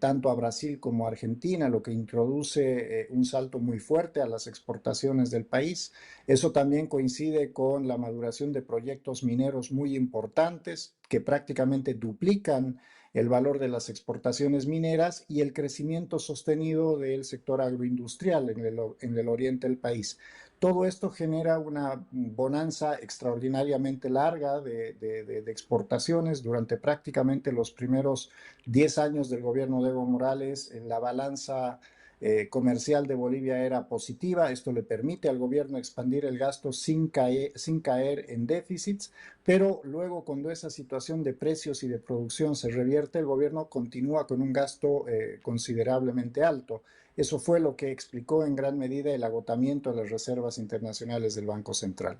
D: tanto a Brasil como a Argentina, lo que introduce un salto muy fuerte a las exportaciones del país. Eso también coincide con la maduración de proyectos mineros muy importantes que prácticamente duplican el valor de las exportaciones mineras y el crecimiento sostenido del sector agroindustrial en el oriente del país. Todo esto genera una bonanza extraordinariamente larga de exportaciones. Durante prácticamente los primeros 10 años del gobierno de Evo Morales, la balanza comercial de Bolivia era positiva. Esto le permite al gobierno expandir el gasto sin caer en déficits, pero luego cuando esa situación de precios y de producción se revierte, el gobierno continúa con un gasto considerablemente alto. Eso fue lo que explicó en gran medida el agotamiento de las reservas internacionales del Banco Central.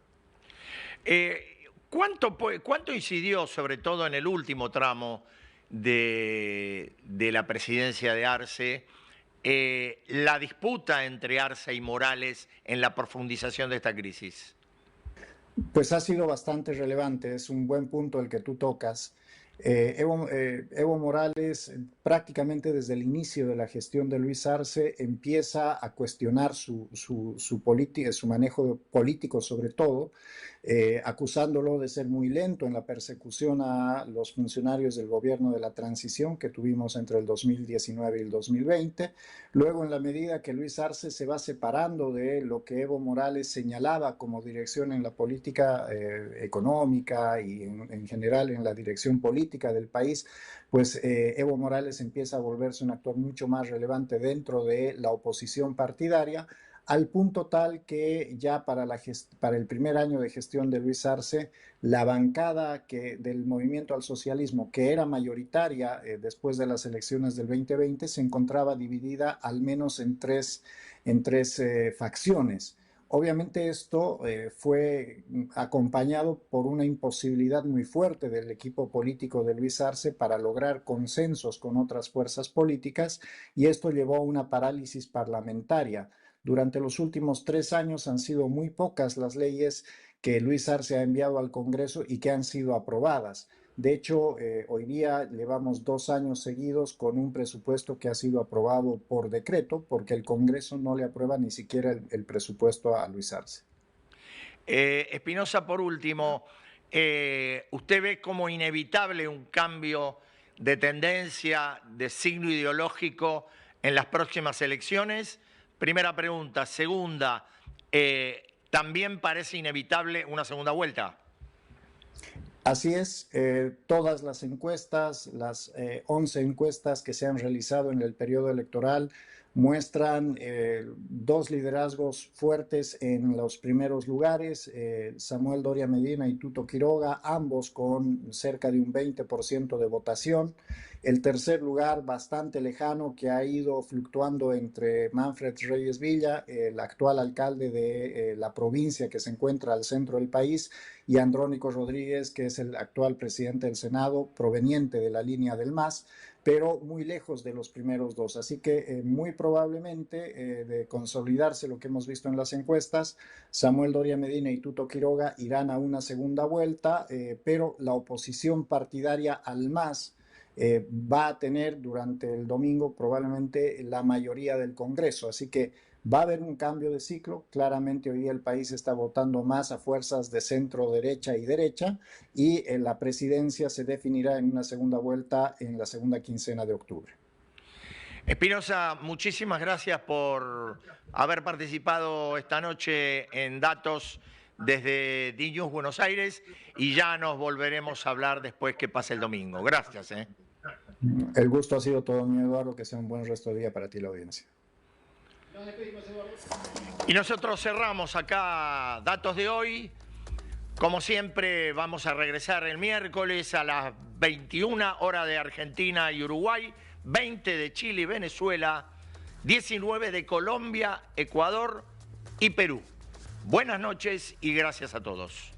A: ¿Cuánto incidió, sobre todo en el último tramo de la presidencia de Arce, la disputa entre Arce y Morales en la profundización de esta crisis?
D: Pues ha sido bastante relevante, es un buen punto el que tú tocas. Evo Morales, prácticamente desde el inicio de la gestión de Luis Arce, empieza a cuestionar su manejo político, sobre todo, acusándolo de ser muy lento en la persecución a los funcionarios del gobierno de la transición que tuvimos entre el 2019 y el 2020. Luego, en la medida que Luis Arce se va separando de lo que Evo Morales señalaba como dirección en la política económica y en general en la dirección política del país, pues Evo Morales empieza a volverse un actor mucho más relevante dentro de la oposición partidaria, al punto tal que ya para el primer año de gestión de Luis Arce, la bancada del movimiento al socialismo, que era mayoritaria después de las elecciones del 2020, se encontraba dividida al menos en tres facciones. Obviamente esto fue acompañado por una imposibilidad muy fuerte del equipo político de Luis Arce para lograr consensos con otras fuerzas políticas, y esto llevó a una parálisis parlamentaria. Durante los últimos 3 años han sido muy pocas las leyes que Luis Arce ha enviado al Congreso y que han sido aprobadas. De hecho, hoy día llevamos 2 años seguidos con un presupuesto que ha sido aprobado por decreto, porque el Congreso no le aprueba ni siquiera el presupuesto a Luis Arce.
A: Espinosa, por último, ¿usted ve como inevitable un cambio de tendencia, de signo ideológico en las próximas elecciones? Primera pregunta. Segunda, ¿también parece inevitable una segunda vuelta?
D: Así es, todas las encuestas, las 11 encuestas que se han realizado en el periodo electoral muestran dos liderazgos fuertes en los primeros lugares, Samuel Doria Medina y Tuto Quiroga, ambos con cerca de un 20% de votación. El tercer lugar, bastante lejano, que ha ido fluctuando entre Manfred Reyes Villa, el actual alcalde de la provincia que se encuentra al centro del país, y Andrónico Rodríguez, que es el actual presidente del Senado, proveniente de la línea del MAS, pero muy lejos de los primeros dos. Así que muy probablemente, de consolidarse lo que hemos visto en las encuestas, Samuel Doria Medina y Tuto Quiroga irán a una segunda vuelta, pero la oposición partidaria al MAS va a tener durante el domingo probablemente la mayoría del Congreso. Así que Va a haber un cambio de ciclo. Claramente hoy día el país está votando más a fuerzas de centro derecha y derecha, y la presidencia se definirá en una segunda vuelta en la segunda quincena de octubre.
A: Espinosa, muchísimas gracias por haber participado esta noche en Datos desde DNews Buenos Aires, y ya nos volveremos a hablar después que pase el domingo. Gracias.
D: El gusto ha sido todo mío, Eduardo. Que sea un buen resto de día para ti y la audiencia.
A: Y nosotros cerramos acá Datos de hoy. Como siempre, vamos a regresar el miércoles a las 21 horas de Argentina y Uruguay, 20 de Chile y Venezuela, 19 de Colombia, Ecuador y Perú. Buenas noches y gracias a todos.